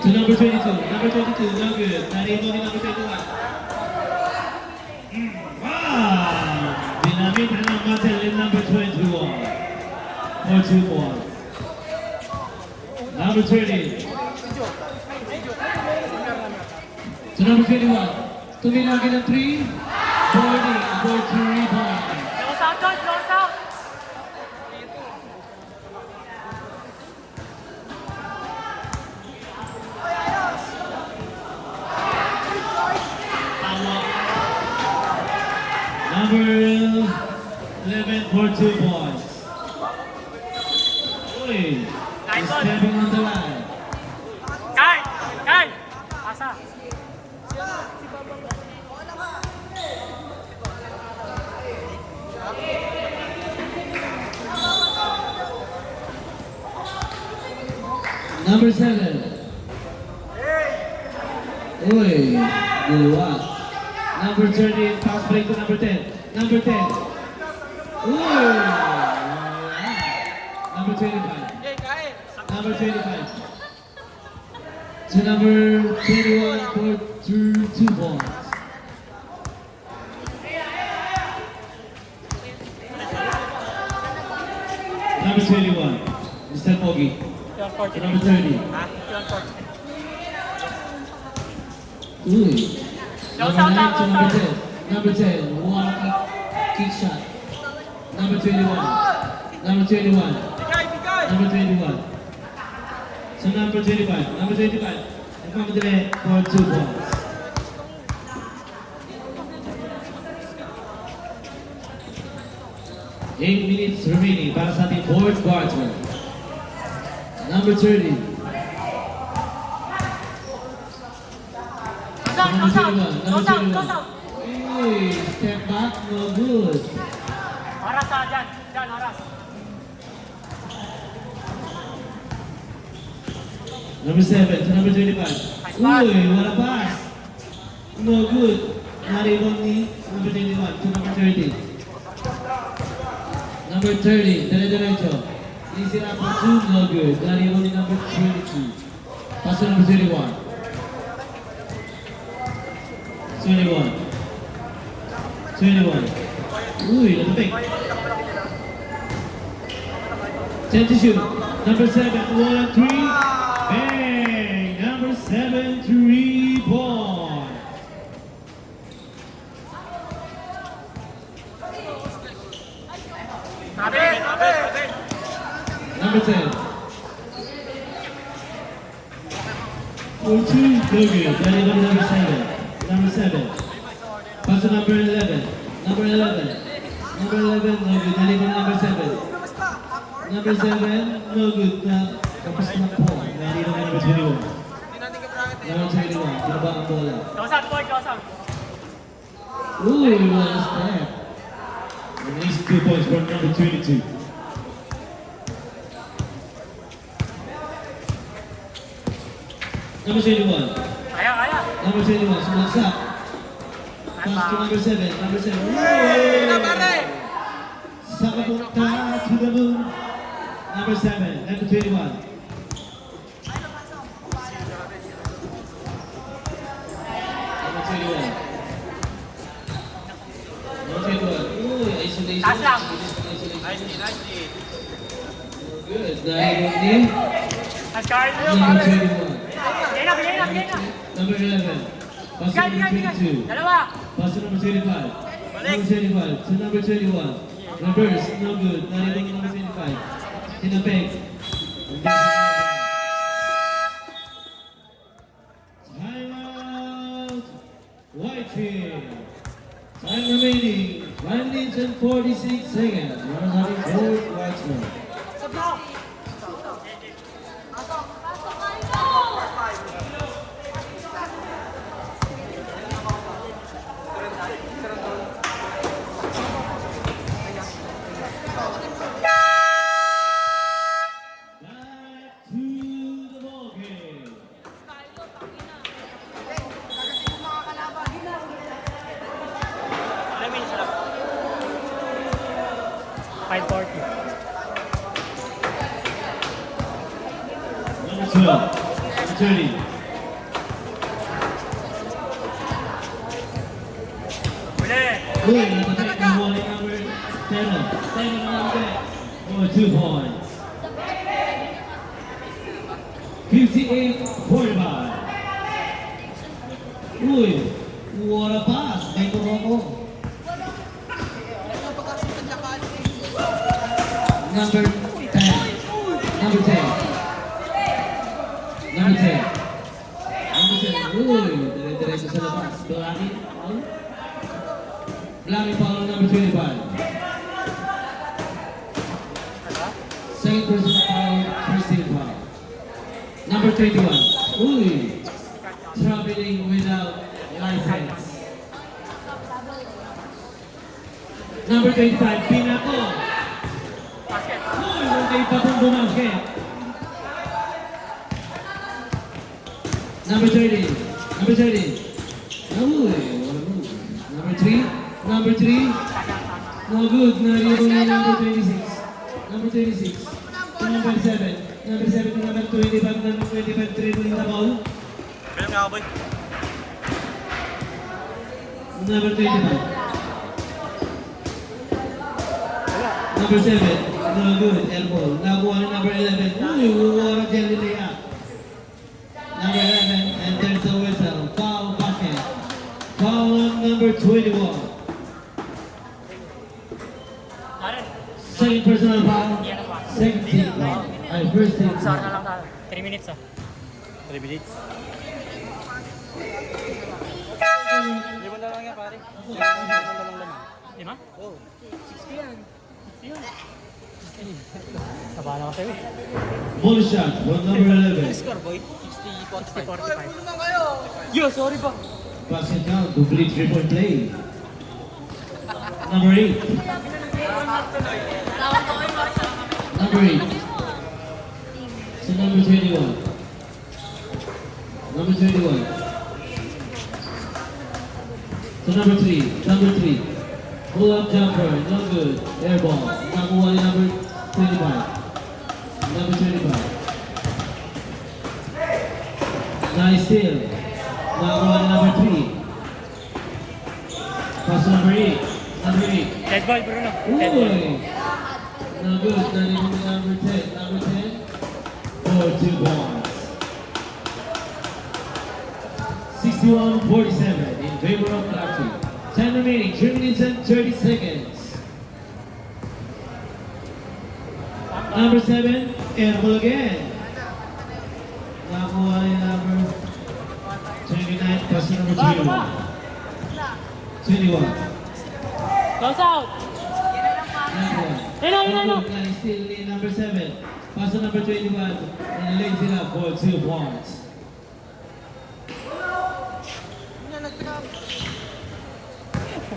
To number 22. Number 22, no good. Not even only number 21. Wow! Binamit na ng Marcel in number 21. For 2 points. Number 30. To number 21. Tumila again ng 3. Boarding for 3 points. Close out, John. Close out. Number 11 for 2 points. Uy, Nice one. stepping on the line. Kai! Pasa. Number 7. Uy, dalawa. Number 30, pass break to number 10. Number 10. Uy! Number 25. Number 25. To number 21 for 2 points. Number 21, Mr. Pogi. To number 30. Uy. Number 9 to number 10. Number 10, one kick shot. Number 21. Number 21. Number 21. So number 25. Number 25. Nagmamadali for 2 points. Eight minutes remaining para sa ating fourth quarter. Number 30. Number 21. Uy, step back, no good. Oras ah, Jan. Jan, oras. Number 7 to number 25. Uy, what a pass. No good. Naribon ni number 21 to number 30. Number 30, dire-diretso. Isira po 2, no good. Naribon ni number 22. Pass to number 31. 21. 21. Uy, natapik. 10 to shoot. Number 7, 1, 3. Bang! Number 7, 3 points. Number 10. 14, no good. That is number 7. Number 7. Pass to number 11. Number 11. Number 11, no good. That is number 7. Number 7, no good. Tapos na po. Nandito na number 21. Number 21, tinaba ang bola. Close out, boy. Close out. Uy, what is that? An easy 2 points for number 22. Number 21. Kaya. Number 21, sumagsak. Pass to number 7. Number 7. Uy! Sa kapunta to the moon. Number 7. Number 21. Number 21. Number 21. Uy, isolation. Taas lang. Isolation. Good. Nahibon ni Nice card. number 21. Bigay na. Number 11. Pass to number 22. Dalawa. Pass to number 25. Number 25 to number 21. Reverse, no good. Nahibon ni number 25. Tinapik. Timeout. White team. Time remaining 1 minute and 46 seconds. We're having 4 white men. Back to the ball game. Alam mo yun sila. 540. Number 12. Number 30. Uli. Uy, natatak ng volley number 10. 10 number 10 for 2 points. 58-45. Uy, what a pass. May Morocco. Number 10. Number 10. Number 10. Number 10. Uy, dire-diretso sa labas. Blackie. Blackie foul number 25. Second person foul, first team foul. Number 21. Uy, traveling without license. Number 25, Pinaco. Basket. Uy, okay pa pong bumasket. Number 30. Number 30. Uy, number 3. Number 3. No good. Narinig na number 26. Number 26. To number 7. Number 7 to number 25. Number 25 dribbling the ball. Bilang nga ako, boy. Number 25. Number 7. No good. Elbow. Nakuha ng number 11. Uy, what a jelly layup. Number 11. And there's a whistle. Foul basket. Foul on number 21. Narin. Second personal foul. Second team foul. Ay, first team Saan na foul. lang tayo? 3 minutes ah. 3 minutes? Limon na lang yan, pare. Lima? Oh. 60 yan. 60 yan. Saba na kasi eh. Ball shot for number 11. Score, boy. 60-45. 45. Yo, sorry ba? Basket count, complete 3-point play. Number 8. Number 8. So number 21. Number 21. So number 3. Number 3. Pull up jumper, no good. Air ball. Nakuha ni number 25. Number 25. Nice steal. Nakuha ni number 3. Pass to number 8. Number 8. Dead ball, Bruno. Dead ball. Uy! No good. Not even the number 10. Number 10 for 2 points. 61-47 in favor of Blackfeet. 10 remaining, 3 minutes and 30 seconds. Number 7, airball again. Nakuha ni number 29, pass to number 21. 21. Close out! Ayun. Nice steal ni number 7. Pass to number 21 and lays it up for 2 points.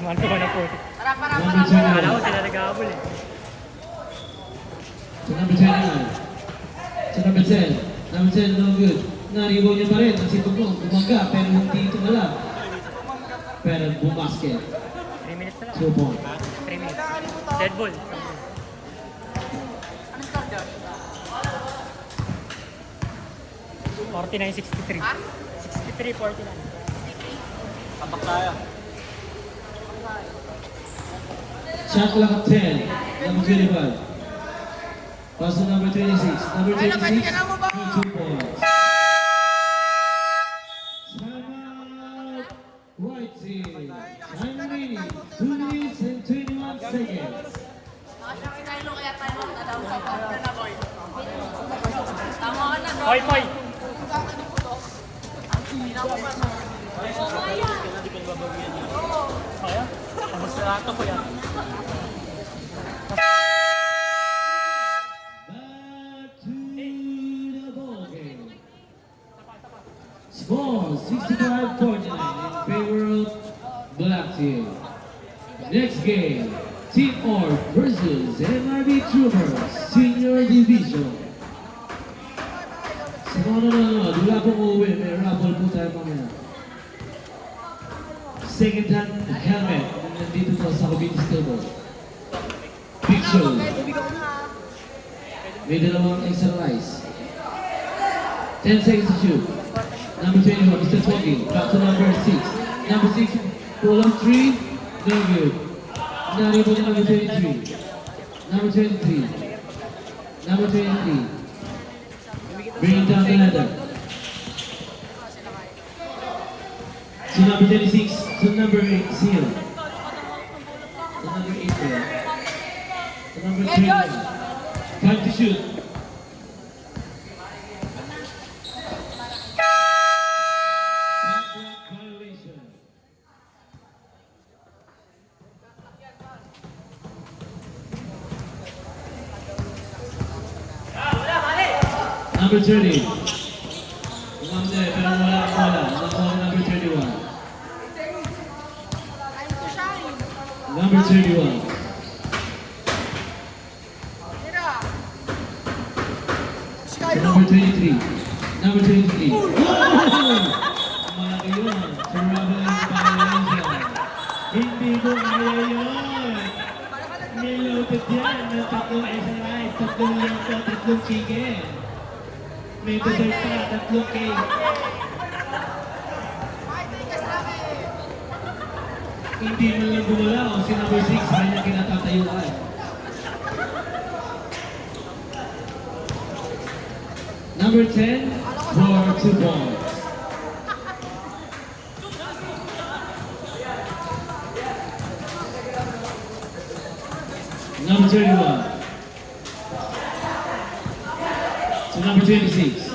Man to man po. Number Kala ko 21. sila nag-aabol eh. To number 29. To number 10. Number 10, no good. Naribaw niya pa rin. Kasi Tugong bumaga pero hindi tumala. Pero bumasket. 3 minutes na lang. 2 points. 3 minutes. Dead ball. Forty-nine, 63. 63, 49. Tapak tayo. Shot clock 10. Number 25. Pass to number 26. Number 26 for 2 points. Timeout. Right team. Time remaining. 2 minutes and 21 seconds. Poy, poy. Kaya? Tapos na lahat po yan. Back to the ball game. Score 65-49 in favor of Black Team. Next game, Team Orb versus MRB Troopers Senior Division. Sa mga nanonood, wala pong uuwi, may raffle po tayo mamaya. Second hand helmet, nandito po sa Cobitis Table. Picture. 啊 May dalawang extra rice. 10 seconds to shoot. Number 21, Mr. Foggy. Back to number 6. Number 6, pull up 3. No good. Not able to number 23. Number 23. Number 23. Bring it down the ladder. To number 26. To number 8, Seal. To number 8, Seal. To number 21. Time to shoot. Violation. Number 30. Umamde, pero wala ang bola. Nakuha number 31. Number 31. Number 23. Number 23. Malaki yun. Traveling violation. Hindi ko kaya yun. Niloaded yan ng tatlong extra rice, tatlong lingko, tatlong chicken. May dessert pa, tatlong cake. Hindi man lang gumalaw. Si number 6, kanya kinatatayuan. Number 10, for 2 points. Number 31. To number 26.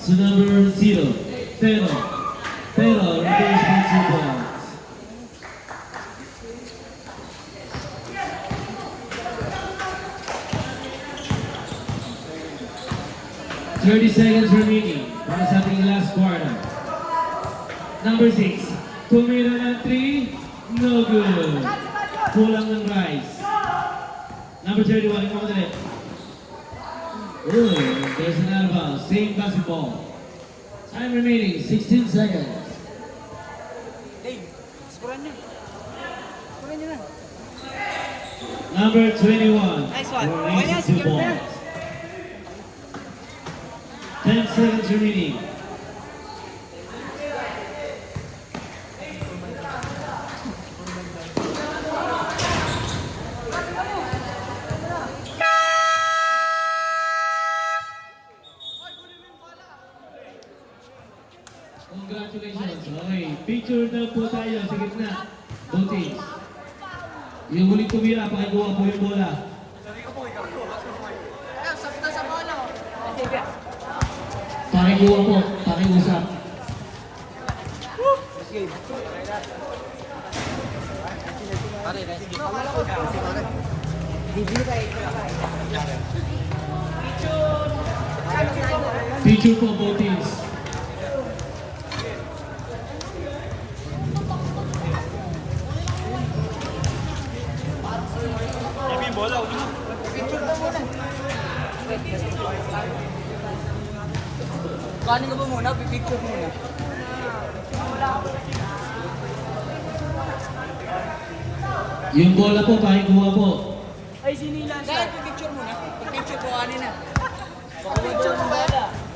To number 0. Pero. Pero, reverse for 2 points. Thirty seconds remaining para sa ating last quarter. Number 6, tumira ng 3, no good. Kulang ng rice. Number 31, ikaw madali. Ooh, there's an elbow. Same basketball. Time remaining, 16 seconds. Hey, scorean niyo. Scorean niyo na. Number 21, Nice one. we're Oh, racing yes, 2 you're points. 10 seconds remaining. Congratulations. Okay, picture daw po tayo sa gitna. Both teams. Yung huling tumira, pakikuha po yung bola. Pakikuha po, pakiusap. Pare, nice game. Picture po both teams. Yung bola, uli mo. Kanin ka ba muna? Pipicture muna. Yung bola po, pakikuha po. Ay, sinila siya. Dahil pipicture muna. Pipicture ko kanin na. Picture mo ba yan?